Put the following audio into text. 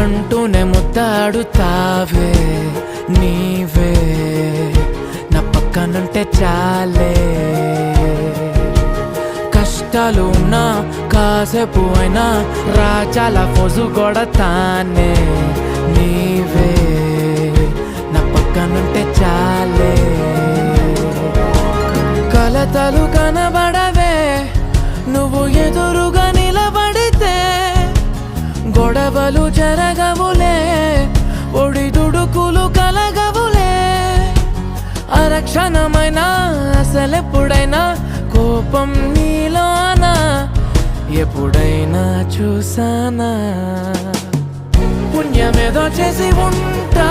అంటూనే ముద్దాడుతావే నీవే నా పక్కనుంటే చాలే. కష్టాలు ఉన్నా కాసేపు అయినా రాజాల ఫోజు కొడతానే నీవే నా పక్కనుంటే చాలే. కలతలు కనబడవే నువ్వు ఎదురుగా నిలబడితే, గొడవలు జరగవులే ఒడిదుడుకులు కలగవులే. అరక్షణమైనా అసలెప్పుడైనా కోపం నీలోనా ఎప్పుడైనా చూసానా? పుణ్యమేదో చేసి ఉంటా